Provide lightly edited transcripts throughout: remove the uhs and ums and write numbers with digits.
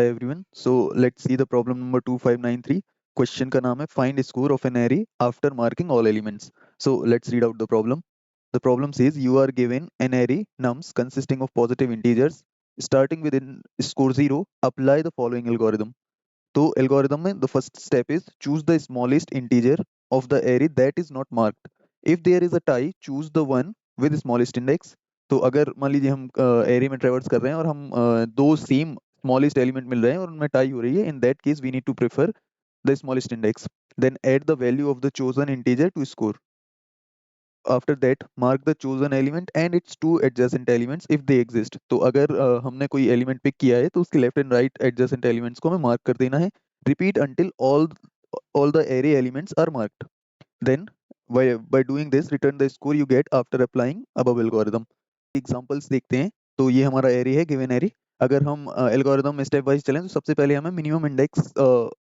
Hi everyone. So let's see the problem number 2593. Question का नाम है find score of an array after marking all elements. So let's read out the problem. The problem says you are given an array nums consisting of positive integers. Starting with score 0, apply the following algorithm. तो algorithm में the first step is choose the smallest integer of the array that is not marked. If there is a tie, choose the one with smallest index. तो अगर मान लीजिए हम array में ट्रेवर्स कर रहे हैं और हम दो सेम स्मॉलेस्ट एलिमेंट मिल रहे हैं और उनमें टाई हो रही है, in that case we need to prefer the smallest index. Then add the value of the chosen integer to score. After that mark the chosen element and its two adjacent elements if they exist. तो अगर हमने कोई element pick किया है तो उसके left and right adjacent elements को हमें मार्क कर देना है. Repeat until all the array elements are marked. Then by doing this return the score you get after applying above algorithm. Examples देखते हैं. तो ये हमारा एरे है, गिवन एरे. अगर हम एल्गोरिथम में स्टेप वाइज चलें तो सबसे पहले हमें मिनिमम इंडेक्स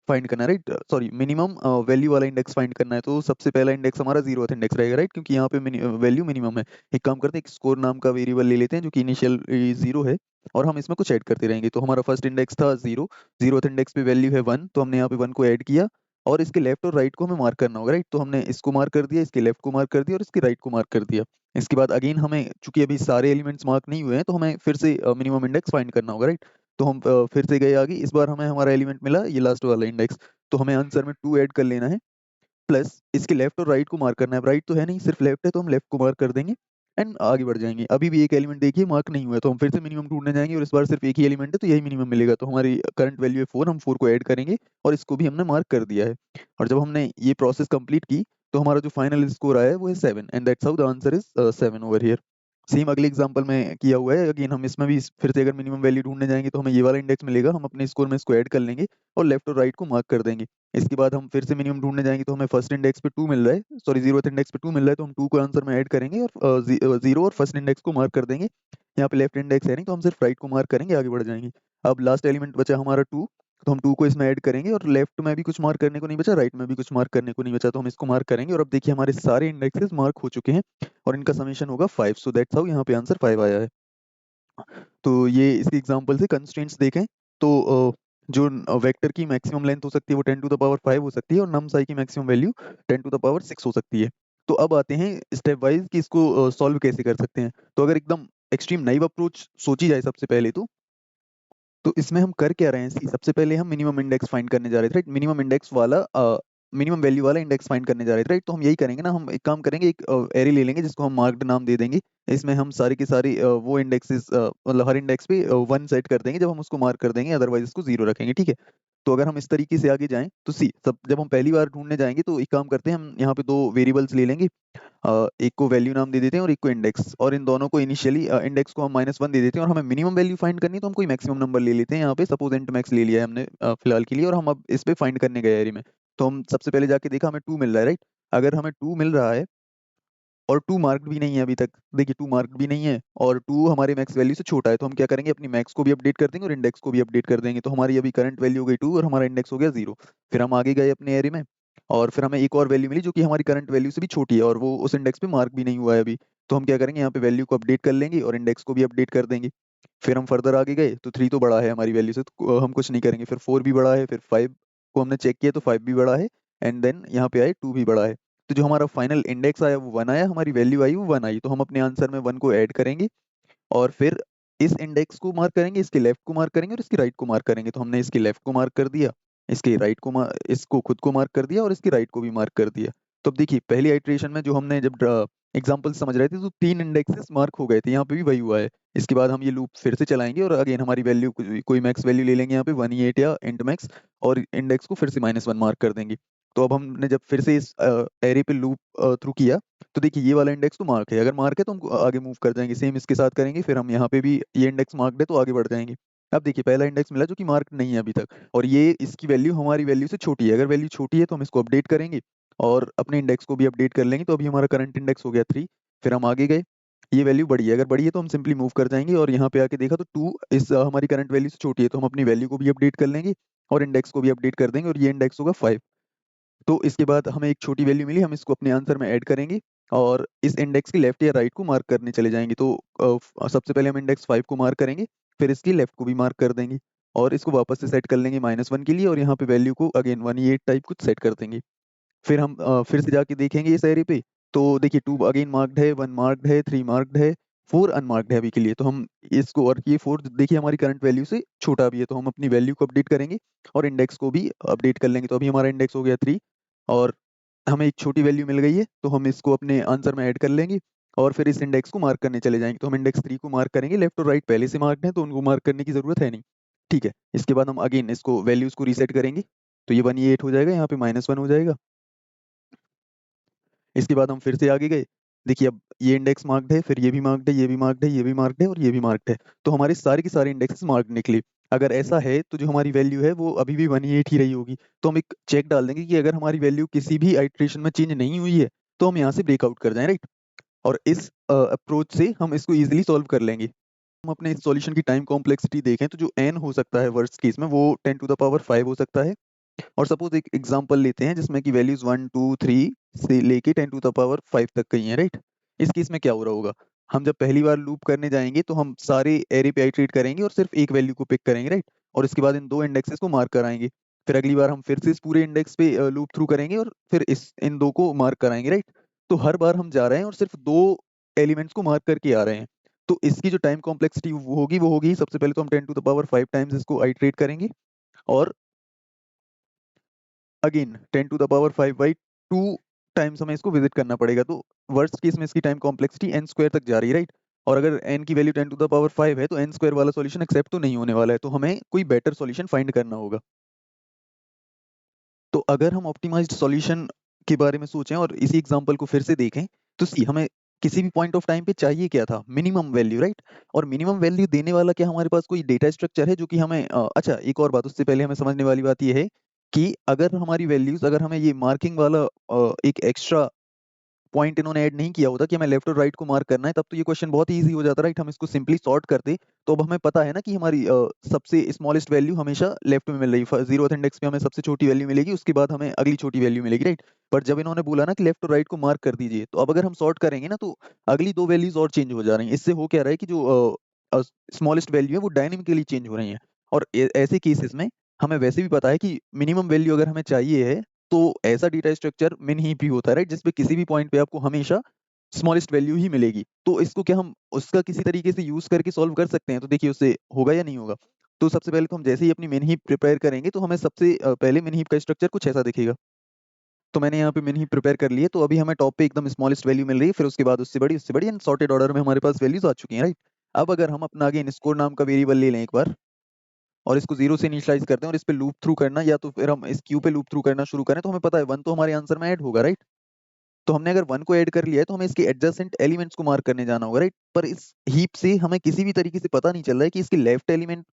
फाइंड करना है, राइट. सॉरी, मिनिमम वैल्यू वाला इंडेक्स फाइंड करना है. तो सबसे पहला इंडेक्स हमारा 0th इंडेक्स रहेगा, राइट, क्योंकि यहाँ पे वैल्यू मिनिमम है. एक काम करते हैं, एक स्कोर नाम का वेरिएबल ले लेते हैं जो कि इनिशियल 0 है, और हम इसमें कुछ ऐड करते रहेंगे. तो हमारा फर्स्ट इंडेक्स था 0, 0th इंडेक्स पे वैल्यू है 1, तो हमने यहाँ पे 1 को ऐड किया और इसके लेफ्ट और राइट को हमें मार्क करना होगा, राइट. तो हमने इसको मार्क कर दिया, इसके लेफ्ट को मार्क कर दिया और इसके राइट को मार्क कर दिया. इसके बाद अगेन हमें, चूंकि अभी सारे एलिमेंट्स मार्क नहीं हुए हैं, तो हमें फिर से मिनिमम इंडेक्स फाइंड करना होगा, राइट. तो हम फिर से गए आगे. इस बार हमें हमारा एलिमेंट मिला ये लास्ट वाला इंडेक्स, तो हमें आंसर में 2 ऐड कर लेना है, प्लस इसके लेफ्ट और राइट को मार्क करना है. राइट तो है नहीं, सिर्फ लेफ्ट है, तो हम लेफ्ट को मार्क कर देंगे एंड आगे बढ़ जाएंगे. अभी भी एक एलिमेंट देखिए मार्क नहीं हुआ है, तो हम फिर से मिनिमम ढूंढने जाएंगे और इस बार सिर्फ एक ही एलिमेंट है, तो यही मिनिमम मिलेगा. तो हमारी करंट वैल्यू है 4, हम 4 को ऐड करेंगे और इसको भी हमने मार्क कर दिया है. और जब हमने ये प्रोसेस कंप्लीट की तो हमारा जो फाइनल स्कोर आया है वो है 7 and that's how the answer is 7 over here. Same अगले एग्जांपल में किया हुआ है. अगेन हम इसमें भी फिर से अगर मिनिमम वैल्यू ढूंढने जाएंगे तो हमें ये वाला इंडेक्स मिलेगा, हम अपने स्कोर में इसको ऐड कर लेंगे और लेफ्ट और राइट को मार्क कर देंगे. इसके बाद हम फिर से मिनिमम ढूंढने जाएंगे तो हमें फर्स्ट इंडेक्स पे 2 मिल रहा है, सॉरी 0th इंडेक्स पे 2 मिल रहा है, तो हम 2 को आंसर में ऐड करेंगे और 0 और फर्स्ट इंडेक्स को मार्क कर देंगे. यहाँ पे लेफ्ट इंडेक्स है नहीं, तो हम सिर्फ राइट को मार्क करेंगे, आगे बढ़ जाएंगे. अब लास्ट एलिमेंट बचा हमारा 2, तो हम 2 को इसमें ऐड करेंगे और लेफ्ट में भी कुछ मार्क करने को नहीं बचा, राइट में भी कुछ मार्क करने को नहीं बचा, तो हम इसको मार्क करेंगे. और अब देखिए हमारे सारे इंडेक्सेस मार्क हो चुके हैं और इनका समीशन होगा 5. सो दैट्स हाउ यहाँ पे आंसर 5 आया है. तो ये इसके एग्जांपल से कंस्ट्रेंट्स देखें तो जो वेक्टर की मैक्सिमम लेंथ हो सकती है वो 10 टू द पावर 5 हो सकती है और नम साई की maximum value 10 to the power 6 हो सकती है. तो अब आते हैं स्टेप वाइज कि इसको सॉल्व कैसे कर सकते हैं. तो अगर एकदम एक्सट्रीम नाइव अप्रोच सोची जाए सबसे पहले तो इसमें हम कर क्या रहे हैं. सबसे पहले हम मिनिमम इंडेक्स फाइंड करने जा रहे थे, राइट. मिनिमम इंडेक्स वाला मिनिमम वैल्यू वाला इंडेक्स फाइंड करने जा रहे थे, राइट. तो हम यही करेंगे ना, हम एक काम करेंगे, एक एरे ले लेंगे जिसको हम मार्क्ड नाम दे देंगे. इसमें हम सारी की सारी वो इंडेक्सेस, मतलब हर इंडेक्स पे 1 सेट कर देंगे जब हम उसको मार्क कर देंगे, अदरवाइज इसको 0 रखेंगे, ठीक है. तो अगर हम इस तरीके से आगे जाएं तो सब जब हम पहली बार ढूंढने जाएंगे तो एक काम करते हैं, हम यहाँ पे 2 वेरिएबल्स ले लेंगे. एक को वैल्यू नाम दे देते हैं और एक को इंडेक्स, और इन दोनों को इनिशियली इंडेक्स को हम -1 दे देते हैं और हमें मिनिमम वैल्यू फाइंड करनी है तो हम कोई मैक्सिमम नंबर ले लेते हैं. यहाँ पे सपोज इंट मैक्स ले लिया है हमने फिलहाल के लिए, और हम अब इस पे फाइंड करने गए एरे में. तो हम सबसे पहले जाके देखा हमें 2 मिल रहा है, राइट. अगर हमें 2 मिल रहा है और 2 मार्क्ड भी नहीं है अभी तक, देखिए 2 मार्क्ड भी नहीं है और 2 हमारे मैक्स वैल्यू से छोटा है, तो हम क्या करेंगे, अपनी मैक्स को भी अपडेट कर देंगे और इंडेक्स को भी अपडेट कर देंगे. तो हमारी अभी करंट वैल्यू हो गई 2 और हमारा इंडेक्स हो गया 0. फिर हम आगे गए अपने एरे में और फिर हमें एक और वैल्यू मिली जो कि हमारी करंट वैल्यू से भी छोटी है और वो उस इंडेक्स पे मार्क भी नहीं हुआ है अभी. तो हम क्या करेंगे, यहाँ पे वैल्यू को अपडेट कर लेंगे और इंडेक्स को भी अपडेट कर देंगे. फिर हम फर्दर आगे गए तो 3 तो बड़ा है हमारी वैल्यू से, तो हम कुछ नहीं करेंगे. फिर 4 भी बड़ा है, फिर 5 को हमने चेक किया तो 5 भी बड़ा है, एंड देन यहाँ पे आए 2 भी बड़ा है. तो जो हमारा फाइनल इंडेक्स आया वो 1 आया, हमारी वैल्यू आई वो 1 आई. तो हम अपने आंसर में 1 को ऐड करेंगे और फिर इस इंडेक्स को मार्क करेंगे, इसके लेफ्ट को मार्क करेंगे और इसके राइट को मार्क करेंगे. तो हमने इसके लेफ्ट को मार्क कर दिया, इसके राइट को इसको खुद को मार्क कर दिया और इसके राइट को भी मार्क कर दिया. तो अब देखिए पहली आइट्रेशन में जो हमने जब एग्जाम्पल समझ रहे थे तो 3 इंडेक्सेस मार्क हो गए थे, यहाँ पे भी वही हुआ है. इसके बाद हम ये लूप फिर से चलाएंगे और अगेन हमारी वैल्यू कोई मैक्स वैल्यू ले लेंगे यहाँ पे 128 या इंट मैक्स, और इंडेक्स को फिर से -1 मार्क कर देंगे. तो अब हमने जब फिर से इस एरे पे लूप थ्रू किया तो देखिए ये वाला इंडेक्स तो मार्क है, अगर मार्क है तो हम आगे मूव कर जाएंगे, सेम इसके साथ करेंगे. फिर हम यहाँ पे भी ये इंडेक्स मार्क्ड है तो आगे बढ़ जाएंगे. अब देखिए पहला इंडेक्स मिला जो कि मार्क नहीं है अभी तक, और ये इसकी वैल्यू हमारी वैल्यू से छोटी है. अगर वैल्यू छोटी है तो हम इसको अपडेट करेंगे और अपने इंडेक्स को भी अपडेट कर लेंगे. तो अभी हमारा करंट इंडेक्स हो गया 3. फिर हम आगे गए, ये वैल्यू बड़ी है, अगर बड़ी है तो हम सिंपली मूव कर जाएंगे और यहाँ पे आके देखा तो 2 इस हमारी करंट वैल्यू से छोटी है, तो हम अपनी वैल्यू को भी अपडेट कर लेंगे और इंडेक्स को भी अपडेट कर देंगे और ये इंडेक्स होगा 5. तो इसके बाद हमें एक छोटी वैल्यू मिली, हम इसको अपने आंसर में ऐड करेंगे और इस इंडेक्स की लेफ्ट या राइट को मार्क करने चले जाएंगे. तो सबसे पहले हम इंडेक्स 5 को मार्क करेंगे, फिर इसकी लेफ्ट को भी मार्क कर देंगे. और इसको वापस से सेट कर लेंगे -1 के लिए, और यहाँ पे वैल्यू को अगेन 128 टाइप कुछ सेट कर देंगे। फिर हम फिर से जाके देखेंगे इस एरे पे, तो देखिए 2 अगेन मार्क्ड है, 1 मार्क्ड है, 3 मार्क्ड है, 4 अनमार्क्ड है अभी के लिए। तो हम इसको, और ये 4 देखिए हमारी करंट वैल्यू से छोटा भी है, तो हम अपनी वैल्यू को अपडेट करेंगे और इंडेक्स को भी अपडेट कर लेंगे। तो अभी हमारा इंडेक्स हो गया 3, और हमें एक छोटी वैल्यू मिल गई है, तो हम इसको अपने आंसर में ऐड कर लेंगे और फिर इस इंडेक्स को मार्क करने चले जाएंगे। तो हम इंडेक्स 3 को मार्क करेंगे, लेफ्ट और राइट पहले से मार्क्ड है तो उनको मार्क करने की जरूरत है नहीं। ठीक है, इसके बाद हम अगेन इसको वैल्यूज को रीसेट करेंगे, तो ये 128 हो जाएगा, यहाँ पे -1 हो जाएगा। इसके बाद हम फिर से आगे गए, देखिए अब ये इंडेक्स मार्क्ड है, फिर ये भी मार्क्ड है, ये भी मार्क्ड है, ये भी मार्क्ड है और ये भी मार्क्ड है। तो हमारे सारे के सारे इंडेक्सेस मार्क्ड निकले। अगर ऐसा है तो जो हमारी वैल्यू है वो अभी भी 128 ही रही होगी। तो हम एक चेक डाल देंगे कि अगर हमारी वैल्यू किसी भी आइट्रेशन में चेंज नहीं हुई है तो हम यहाँ से ब्रेकआउट कर जाएं, राइट। और इस अप्रोच से हम इसको इजीली सॉल्व कर लेंगे। हम अपने इस सॉल्यूशन की टाइम कॉम्प्लेक्सिटी देखें तो जो n हो सकता है वर्स्ट केस में, वो 10⁵ हो सकता है। और सपोज एक एग्जांपल लेते हैं जिसमें कि वैल्यूज 1 2 3 से लेके 10⁵ तक गई हैं, राइट। इस केस में क्या हो रहा होगा, हम जब पहली बार लूप करने जाएंगे तो हम सारे एरे पे आइट्रेट करेंगे और सिर्फ एक वैल्यू को पिक करेंगे, राइट। और इसके बाद इन दो इंडेक्सेस को मार्क कराएंगे। फिर अगली बार हम फिर से इस पूरे इंडेक्स पे लूप थ्रू करेंगे और फिर इस इन दो को मार्क कराएंगे, राइट। तो हर बार हम जा रहे हैं और सिर्फ दो एलिमेंट्स को मार्क करके आ रहे हैं। तो इसकी जो टाइम कॉम्प्लेक्सिटी वो होगी सबसे पहले तो हम 10⁵ टाइम्स इसको आइट्रेट करेंगे, और अगेन 10⁵/2 टाइम्स हमें इसको विजिट करना पड़ेगा। तो वर्स्ट केस में इसकी टाइम कॉम्प्लेक्सिटी n² तक जा रही है, राइट। और अगर n की वैल्यू 10⁵ है तो n² वाला सॉल्यूशन एक्सेप्ट तो नहीं होने वाला है, तो हमें कोई बेटर सॉल्यूशन फाइंड करना होगा। तो अगर हम ऑप्टिमाइज्ड सॉल्यूशन के बारे में सोचें और इसी एग्जांपल को फिर से देखें, तो सी हमें किसी भी पॉइंट ऑफ टाइम पे चाहिए क्या था, मिनिमम वैल्यू, राइट। और मिनिमम वैल्यू देने वाला क्या हमारे पास कोई डेटा स्ट्रक्चर है जो कि हमें अच्छा, एक और बात उससे पहले हमें समझने वाली बात ये है कि अगर हमारी वैल्यूज, अगर हमें ये मार्किंग वाला एक एक्स्ट्रा पॉइंट इन्होंने ऐड नहीं किया होता कि हमें लेफ्ट और राइट को मार्क करना है, तब तो ये क्वेश्चन बहुत ही ईजी हो जाता, राइट। हम इसको सिंपली सॉर्ट करते, तो अब हमें पता है ना कि हमारी सबसे स्मॉलेस्ट वैल्यू हमेशा लेफ्ट में मिल रही है। 0th इंडेक्स पे हमें सबसे छोटी वैल्यू मिलेगी, उसके बाद हमें अगली छोटी वैल्यू मिलेगी, राइट। पर जब इन्होंने बोला ना कि लेफ्ट और राइट को मार्क कर दीजिए, तो अब अगर हम सॉर्ट करेंगे ना तो अगली दो वैल्यूज और चेंज हो जा रही हैं। इससे हो क्या रहा है कि जो स्मॉलेस्ट वैल्यू है वो डायनेमिकली चेंज हो रही है। और ऐसे केसेस में हमें वैसे भी पता है कि मिनिमम वैल्यू अगर हमें चाहिए है तो ऐसा डेटा स्ट्रक्चर मिन हीप ही होता है, राइट, जिसपे किसी भी पॉइंट पे आपको हमेशा स्मॉलेस्ट वैल्यू ही मिलेगी। तो इसको क्या हम उसका किसी तरीके से यूज करके सॉल्व कर सकते हैं? तो देखिए उससे होगा या नहीं होगा। तो सबसे पहले तो हम जैसे ही अपनी मिन हीप प्रिपेयर करेंगे तो हमें सबसे पहले मिन हीप का स्ट्रक्चर कुछ ऐसा दिखेगा। तो मैंने यहाँ पे मिन हीप प्रिपेयर कर ली है, तो अभी हमें टॉप पे एकदम स्मॉलेस्ट वैल्यू मिल रही है, फिर उसके बाद उससे बड़ी एंड सॉर्टेड ऑर्डर में हमारे पास वैल्यूज आ चुकी हैं, राइट। अब अगर हम अपना अगेन स्कोर नाम का वेरिएबल ले लें एक बार, और इसको 0 से इनिशियलाइज करते हैं और इस पे लूप थ्रू करना, या तो फिर हम इस क्यू पे लूप थ्रू करना शुरू करें, तो हमें पता है 1 तो हमारे आंसर में ऐड होगा, राइट। तो हमने अगर 1 को ऐड कर लिया है तो हमें इसके एडजेसेंट एलिमेंट्स को मार्क करने जाना होगा, राइट। पर इस हीप से हमें किसी भी तरीके से पता नहीं चल रहा है कि इसकी लेफ्ट एलिमेंट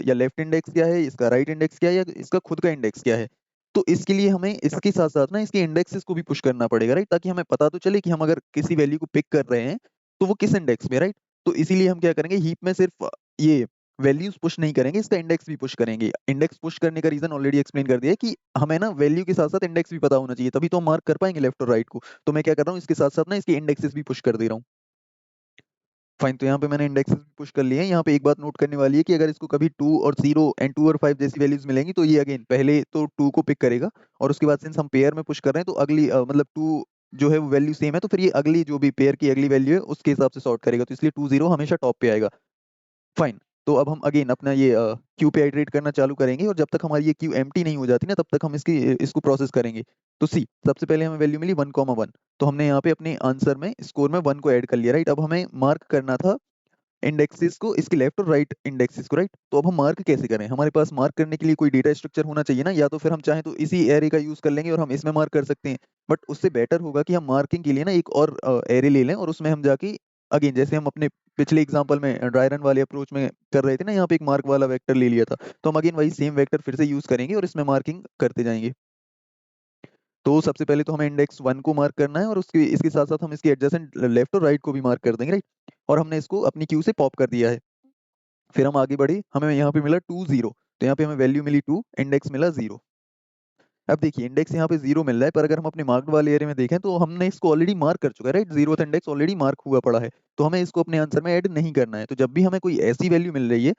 या लेफ्ट इंडेक्स क्या है, इसका राइट इंडेक्स क्या है, या इसका खुद का इंडेक्स क्या है। तो इसके लिए हमें इसके साथ साथ ना इसके इंडेक्सेस को भी पुश करना पड़ेगा, राइट, ताकि हमें पता तो चले कि हम अगर किसी वैल्यू को पिक कर रहे हैं तो वो किस इंडेक्स में, राइट। तो इसीलिए हम क्या करेंगे, हीप में सिर्फ ये वैल्यूज पुश नहीं करेंगे, इसका इंडेक्स भी पुश करेंगे। इंडेक्स पुश करने का रीजन ऑलरेडी एक्सप्लेन कर दिया है कि हमें ना वैल्यू के साथ साथ इंडेक्स भी पता होना चाहिए, तभी तो हम मार्क कर पाएंगे लेफ्ट और राइट को। तो मैं क्या कर रहा हूँ, इसके साथ साथ ना इसके इंडेक्सेस भी पुश कर दे रहा हूँ। फाइन, तो यहाँ पे मैंने इंडेक्सेस भी पुश कर लिए हैं। यहाँ पे एक बात नोट करने वाली है कि अगर इसको कभी 2 और 0 एंड 2 और 5 जैसी वैल्यूज मिलेंगी तो ये अगेन पहले तो 2 को पिक करेगा, और उसके बाद सिंस हम पेयर में पुश कर रहे हैं तो अगली मतलब 2 जो है वो वैल्यू सेम है, तो फिर ये अगली जो भी पेयर की अगली वैल्यू है उसके हिसाब से सॉर्ट करेगा, तो इसलिए 2 0 हमेशा टॉप पे आएगा। फाइन, तो अब हम अगेन अपना ये क्यू पे आइटरेट करना चालू करेंगे, और जब तक हमारी ये क्यू एम्प्टी नहीं हो जाती ना तब तक हम इसको प्रोसेस करेंगे। तो सी सबसे पहले हमें वैल्यू मिली 1,1, तो हमने यहाँ पे अपने आंसर में स्कोर में 1 को ऐड कर लिया, राइट। अब हमें मार्क करना था इंडेक्सेस को, इसके लेफ्ट और राइट इंडेक्सेस को, राइट। तो अब हम मार्क कैसे करें, हमारे पास मार्क करने के लिए कोई डेटा स्ट्रक्चर होना चाहिए ना, या तो फिर हम चाहें तो इसी एरे का यूज कर लेंगे और हम इसमें मार्क कर सकते हैं। बट उससे बेटर होगा कि हम मार्किंग के लिए ना एक और एरे ले लें और उसमें हम जाके अगेन जैसे हम अपने पिछले एग्जांपल में ड्राई रन वाले अप्रोच में कर रहे थे ना, यहाँ पे एक मार्क वाला वेक्टर ले लिया था, तो हम अगेन वही सेम वेक्टर फिर से यूज करेंगे और इसमें मार्किंग करते जाएंगे। तो सबसे पहले तो हमें इंडेक्स 1 को मार्क करना है और उसके इसके साथ साथ हम इसके एडजेसेंट लेफ्ट और राइट को भी मार्क कर देंगे, राइट। और हमने इसको अपनी क्यू से पॉप कर दिया है। फिर हम आगे बढ़े, हमें यहाँ पे मिला 2 0, तो यहाँ पे हमें वैल्यू मिली 2, इंडेक्स मिला 0। अब देखिए इंडेक्स यहाँ पे 0 मिल रहा है, पर अगर हम अपने मार्क्ड वाले एरिया में देखें तो हमने इसको ऑलरेडी मार्क कर चुका है, right. 0th index already mark हुआ पड़ा है, तो हमें इसको अपने आंसर में ऐड नहीं करना है। तो जब भी हमें कोई ऐसी वैल्यू मिल रही है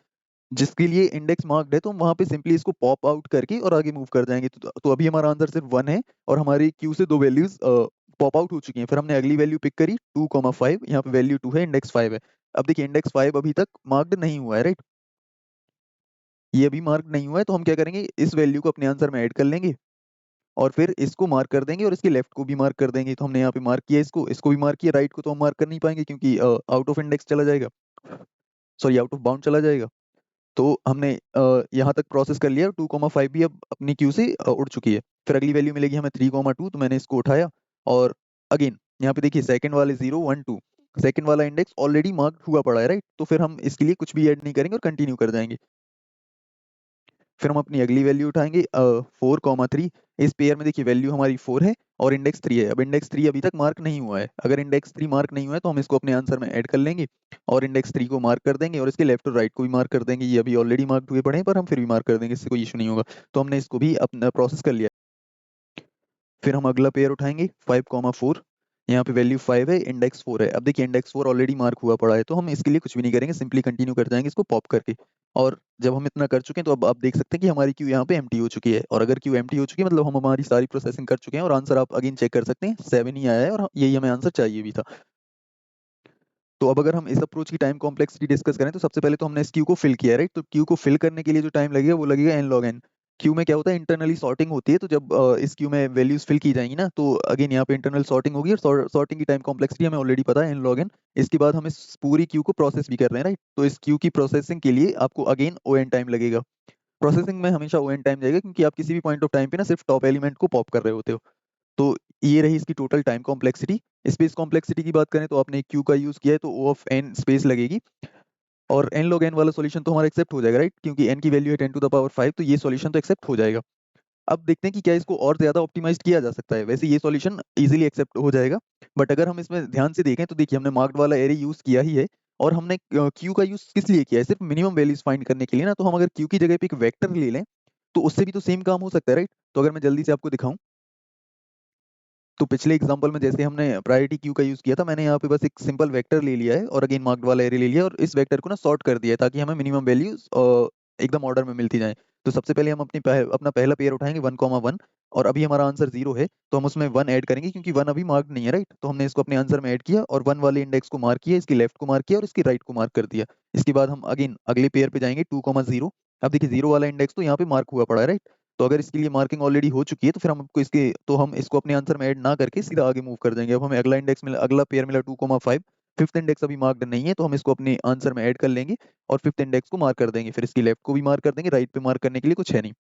जिसके लिए इंडेक्स मार्क्ड है तो हम वहां पे सिंपली इसको पॉप आउट करके और आगे मूव कर जाएंगे। तो अभी हमारा आंसर सिर्फ 1 है और हमारी क्यू से दो वैल्यूज पॉप आउट हो चुकी हैं। फिर हमने अगली वैल्यू पिक करी 2,5, यहाँ पे वैल्यू 2 है, इंडेक्स 5 है। अब देखिए इंडेक्स 5 अभी तक मार्क्ड नहीं हुआ है, राइट? ये अभी मार्क नहीं हुआ है, तो हम क्या करेंगे, इस वैल्यू को अपने आंसर में ऐड कर लेंगे और फिर इसको मार्क कर देंगे और इसके लेफ्ट को भी मार्क कर देंगे। तो हमने यहाँ पे मार्क किया, इसको भी मार्क किया, राइट को तो हम मार्क कर नहीं पाएंगे क्योंकि आउट ऑफ इंडेक्स चला जाएगा, सॉरी आउट ऑफ बाउंड चला जाएगा। तो हमने यहाँ तक प्रोसेस कर लिया, 2,5 भी अब अपनी क्यू से उड़ चुकी है। फिर अगली वैल्यू मिलेगी हमें 3,2, तो मैंने इसको उठाया और अगेन यहाँ पे देखिए सेकंड वाले 0 1 2, सेकंड वाला इंडेक्स ऑलरेडी मार्क हुआ पड़ा है, राइट? तो फिर हम इसके लिए कुछ भी ऐड नहीं करेंगे और कंटिन्यू कर जाएंगे। फिर हम अपनी अगली वैल्यू उठाएंगे 4,3। इस पेयर में देखिए वैल्यू हमारी 4 है और इंडेक्स 3 है। अब इंडेक्स 3 अभी तक मार्क नहीं हुआ है, अगर इंडेक्स 3 मार्क नहीं हुआ है तो हम इसको अपने आंसर में ऐड कर लेंगे और इंडेक्स 3 को मार्क कर देंगे और इसके लेफ्ट और राइट को भी मार्क कर देंगे। ये अभी ऑलरेडी मार्क हुए पड़े हैं पर हम फिर भी मार्क कर देंगे, इससे कोई इशू नहीं होगा। तो हमने इसको भी अपना प्रोसेस कर लिया। फिर हम अगला पेयर उठाएंगे 5,4, यहाँ पे वैल्यू 5 है, इंडेक्स 4 है। अब देखिए इंडेक्स 4 ऑलरेडी मार्क हुआ पड़ा है तो हम इसके लिए कुछ भी नहीं करेंगे, सिंपली कंटिन्यू कर जाएंगे इसको पॉप करके। और जब हम इतना कर चुके हैं तो अब आप देख सकते हैं कि हमारी क्यू यहाँ पे एम्प्टी हो चुकी है। और अगर क्यू एम्प्टी हो चुकी है मतलब हम हमारी सारी प्रोसेसिंग कर चुके हैं और आंसर आप अगेन चेक कर सकते हैं 7 ही आया है और यही हमें आंसर चाहिए भी था। तो अब अगर हम इस अप्रोच की टाइम कॉम्प्लेक्सिटी डिस्कस करें तो सबसे पहले तो हमने इस क्यू को फिल किया, राइट? तो क्यू को फिल करने के लिए जो टाइम लगेगा वो लगेगा एन लॉग एन। क्यू में क्या होता है, इंटरनली सॉर्टिंग होती है, तो जब इस क्यू में वैल्यूज फिल की जाएंगी ना तो अगेन यहाँ पे इंटरनल सॉर्टिंग होगी और सॉर्टिंग की टाइम कॉम्प्लेक्सिटी हमें ऑलरेडी पता है एन लॉग एन। इसके बाद हम इस पूरी क्यू को प्रोसेस भी कर रहे हैं, राइट? तो इस क्यू की प्रोसेसिंग के लिए आपको अगेन ओ एन टाइम लगेगा। प्रोसेसिंग में हमेशा ओ एन टाइम जाएगा क्योंकि आप किसी भी पॉइंट ऑफ टाइम पे ना सिर्फ टॉप एलिमेंट को पॉप कर रहे होते हो। तो ये रही इसकी total time complexity. Space complexity की बात करें तो आपने क्यू का यूज किया है तो ओ ऑफ एन स्पेस लगेगी और एन लॉग एन वाला सॉल्यूशन तो हमारा एक्सेप्ट हो जाएगा, राइट? क्योंकि एन की वैल्यू है 10⁵ तो ये सॉल्यूशन तो एक्सेप्ट हो जाएगा। अब देखते हैं कि क्या इसको और ज्यादा ऑप्टिमाइज किया जा सकता है। वैसे ये सॉल्यूशन इजीली एक्सेप्ट हो जाएगा, बट अगर हम इसमें ध्यान से देखें तो देखिए हमने मार्क्ड वाला एरे यूज किया ही है और हमने क्यू का यूज किस लिए किया है, सिर्फ मिनिमम वैल्यूज फाइंड करने के लिए ना। तो हम अगर क्यू की जगह पे एक वेक्टर ले लें तो उससे भी तो सेम काम हो सकता है, राइट? तो अगर मैं जल्दी से आपको दिखाऊं तो पिछले एग्जांपल में जैसे हमने प्रायोरिटी क्यू का यूज किया था, मैंने यहाँ पे बस एक सिंपल वेक्टर ले लिया है और अगेन मार्क्ड वाला एरे ले लिया और इस वेक्टर को ना सॉर्ट कर दिया है ताकि हमें मिनिमम वैल्यूज एकदम ऑर्डर में मिलती जाए। तो सबसे पहले हम अपना पहला पेयर उठाएंगे 1,1 और अभी हमारा आंसर 0 है तो हम उसमें 1 ऐड करेंगे क्योंकि 1 अभी मार्क नहीं है, राइट? तो हमने इसको अपने आंसर में ऐड किया और 1 वाले इंडेक्स को मार्क किया, इसकी लेफ्ट को मार्क किया और इसकी राइट को मार्क कर दिया। इसके बाद हम अगेन अगले पेयर पे जाएंगे 2,0। अब देखिए 0 वाला इंडेक्स तो यहाँ पे मार्क हुआ पड़ा है, राइट? तो अगर इसके लिए मार्किंग ऑलरेडी हो चुकी है तो फिर हम इसको अपने आंसर में ऐड ना करके सीधा आगे मूव कर देंगे। अब हमें अगला इंडेक्स मिला, अगला पेयर मिला 2,5। फिफ्थ इंडेक्स अभी मार्क्ड नहीं है तो हम इसको अपने आंसर में ऐड कर लेंगे और फिफ्थ इंडेक्स को मार्क कर देंगे। फिर इसकी लेफ्ट को भी मार्क कर देंगे, राइट पे मार्क करने के लिए कुछ है नहीं।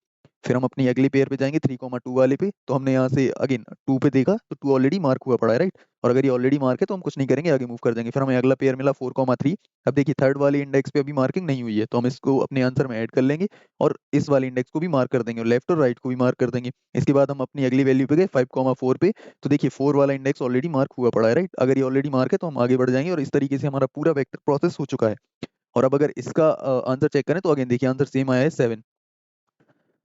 फिर हम अपनी अगली पेयर पे जाएंगे 3,2 वाले पे, तो हमने यहाँ से अगेन 2 पे देखा तो 2 ऑलरेडी मार्क हुआ पड़ा है, राइट? और अगर ये ऑलरेडी मार्क है तो हम कुछ नहीं करेंगे, आगे मूव कर देंगे। फिर हमें अगला पेयर मिला 4,3। अब देखिए थर्ड वाले इंडेक्स पे अभी मार्किंग नहीं हुई है तो हम इसको अपने आंसर में ऐड कर लेंगे और इस वाले इंडेक्स को भी मार्क कर देंगे और लेफ्ट और राइट को भी मार्क कर देंगे। इसके बाद हम अपनी अगली वैल्यू पे गए 5,4 पे, तो देखिए 4 वाला इंडेक्स ऑलरेडी मार्क हुआ पड़ा है, राइट? अगर ये ऑलरेडी मार्क है तो हम आगे बढ़ जाएंगे और इस तरीके से हमारा पूरा वेक्टर प्रोसेस हो चुका है। और अब अगर इसका आंसर चेक करें तो अगेन देखिए आंसर सेम आया है 7।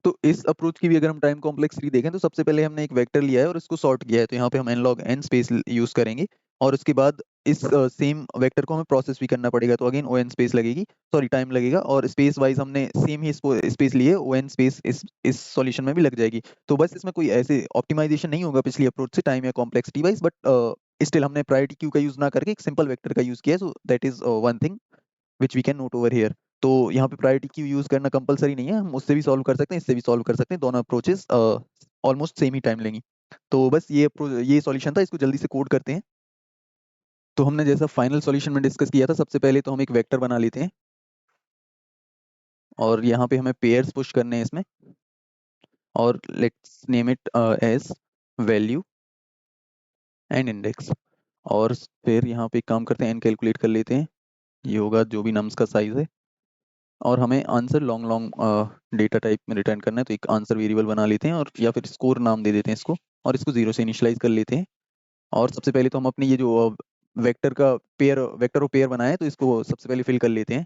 तो इस अप्रोच की भी अगर हम टाइम कॉम्प्लेक्सिटी देखें तो सबसे पहले हमने एक वेक्टर लिया है और इसको सॉर्ट किया है, तो यहाँ पे हम n log n space use करेंगे और उसके बाद इस सेम वेक्टर को हमें प्रोसेस भी करना पड़ेगा, तो अगेन ओ एन स्पेस लगेगी, सॉरी टाइम लगेगा। और स्पेस वाइज हमने सेम ही स्पेस लिए, ओ एन स्पेस इस सॉल्यूशन में भी लग जाएगी। तो बस इसमें कोई ऐसे ऑप्टिमाइजेशन नहीं होगा पिछली अप्रोच से टाइम या कॉम्प्लेक्सिटी वाइज, बट स्टिल हमने प्रायोरिटी क्यू का यूज ना करके एक सिंपल वेक्टर का यूज किया है, so that is one thing which we can note over here. तो यहाँ पे प्रायोरिटी क्यू यूज करना कंपलसरी नहीं है, हम उससे भी सॉल्व कर सकते हैं, इससे भी सॉल्व कर सकते हैं, दोनों अप्रोचेस ऑलमोस्ट सेम ही टाइम लेंगी। तो बस ये सॉल्यूशन था, इसको जल्दी से कोड करते हैं। तो हमने जैसा फाइनल सॉल्यूशन में डिस्कस किया था, सबसे पहले तो हम एक वेक्टर बना लेते हैं और यहाँ पे हमें पेयर्स पुश करने हैं इसमें और let's name it as value and index. और फिर यहाँ पे एक काम करते हैं, एन कैलकुलेट कर लेते हैं, ये होगा जो भी नम्स का साइज है। और हमें answer long long data type में रिटर्न करना है तो एक आंसर वेरिएबल बना लेते हैं और या फिर स्कोर नाम दे देते हैं इसको और इसको 0 से इनिशियलाइज कर लेते हैं। और सबसे पहले तो हम अपनी ये जो वेक्टर और पेयर बनाए तो इसको सबसे पहले फिल कर लेते हैं।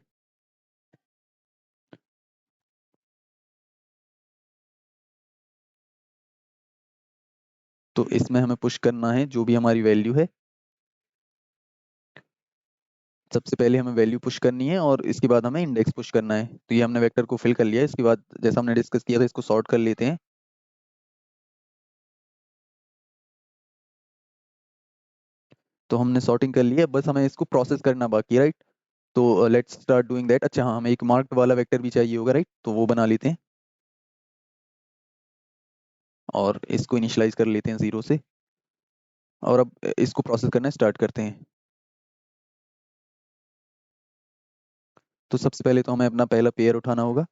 तो इसमें हमें पुश करना है जो भी हमारी वैल्यू है सबसे पहले हमें वैल्यू पुश करनी है और इसके बाद हमें इंडेक्स पुश करना है। तो ये हमने वेक्टर को फिल कर लिया है। इसके बाद जैसा हमने डिस्कस किया था, इसको सॉर्ट कर लेते हैं। तो हमने सॉर्टिंग कर लिया, बस हमें इसको प्रोसेस करना बाकी है, राइट। तो लेट्स स्टार्ट डूइंग दैट। अच्छा हाँ, हमें एक मार्क्ड वाला वेक्टर भी चाहिए होगा, राइट, तो वो बना लेते हैं और इसको इनिशियलाइज कर लेते हैं 0 से। और अब इसको प्रोसेस करना स्टार्ट करते हैं। तो सबसे पहले तो हमें अपना पहला पेयर उठाना होगा।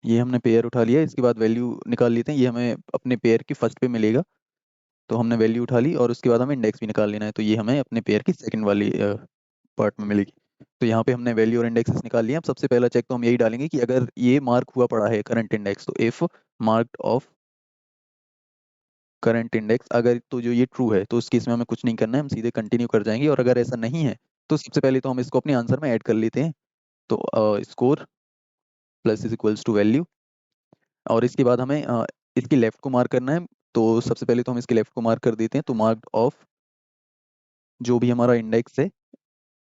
ये हमने पेयर उठा लिया। इसके बाद वैल्यू निकाल लेते हैं। ये हमें अपने पेयर की फर्स्ट पे मिलेगा, तो हमने वैल्यू उठा ली। और उसके बाद हमें इंडेक्स भी निकाल लेना है, तो ये हमें अपने पेयर की सेकंड वाली पार्ट में मिलेगी। तो यहाँ पे हमने वैल्यू और इंडेक्सेस निकाल लिया। अब सबसे पहला चेक तो हम यही डालेंगे कि अगर ये मार्क हुआ पड़ा है करंट इंडेक्स, तो if marked of current index, अगर तो जो ये ट्रू है तो उस केस में हमें कुछ नहीं करना है, हम सीधे कंटिन्यू कर जाएंगे। और अगर ऐसा नहीं है तो सबसे पहले तो हम इसको अपने आंसर में ऐड कर लेते हैं। तो score plus is equals to value. और इसके बाद हमें इसकी लेफ्ट को मार्क करना है। तो सबसे पहले तो हम इसके लेफ्ट को मार्क कर देते हैं। तो मार्क्ड ऑफ जो भी हमारा इंडेक्स है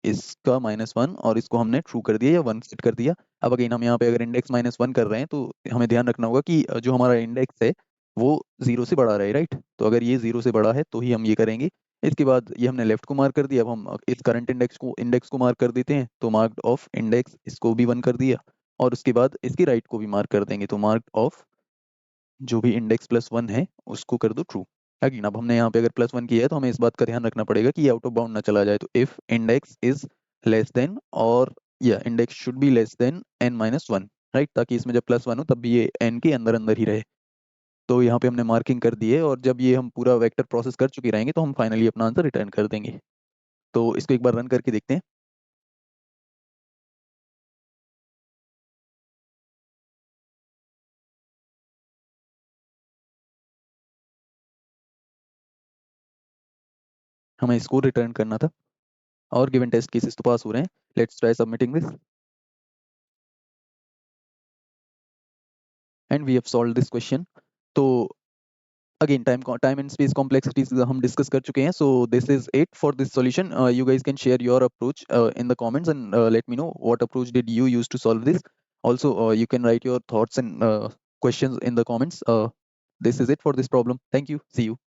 इसका -1, और इसको हमने ट्रू कर दिया या 1 सेट कर दिया। अब अगेन हम यहाँ पे अगर इंडेक्स -1 कर रहे हैं तो हमें ध्यान रखना होगा कि जो हमारा इंडेक्स है वो 0 से बड़ा रहे, राइट। तो अगर ये 0 से बड़ा है तो ही हम ये करेंगे। इसके बाद ये हमने लेफ्ट को मार्क कर दिया। अब हम इस करंट इंडेक्स को मार्क कर देते हैं। तो मार्क्ड ऑफ इंडेक्स, इसको भी 1 कर दिया। और उसके बाद इसकी राइट को भी मार्क कर देंगे। तो मार्क्ड ऑफ जो भी इंडेक्स +1 है उसको कर दो ट्रू। अगेन अब हमने यहाँ पे अगर +1 किया है तो हमें इस बात का ध्यान रखना पड़ेगा कि ये आउट ऑफ बाउंड ना चला जाए। तो if index is less than, और या index should be less than n-1, right, ताकि इसमें जब +1 हो तब भी ये n के अंदर अंदर ही रहे। तो यहाँ पे हमने मार्किंग कर दी है, और जब ये हम पूरा वेक्टर प्रोसेस कर चुके रहेंगे तो हम फाइनली अपना आंसर रिटर्न कर देंगे। तो इसको एक बार रन करके देखते हैं। हमें स्कोर रिटर्न करना था और गिवन टेस्ट केसेस तो पास हो रहे हैं। Let's try submitting this and we have solved this question. तो again time and space complexities हम discuss कर चुके हैं। So this is it for this solution. You guys can share your approach in the comments and let me know what approach did you use to solve this. Also you can write your thoughts and questions in the comments. This is it for this problem. Thank you. See you.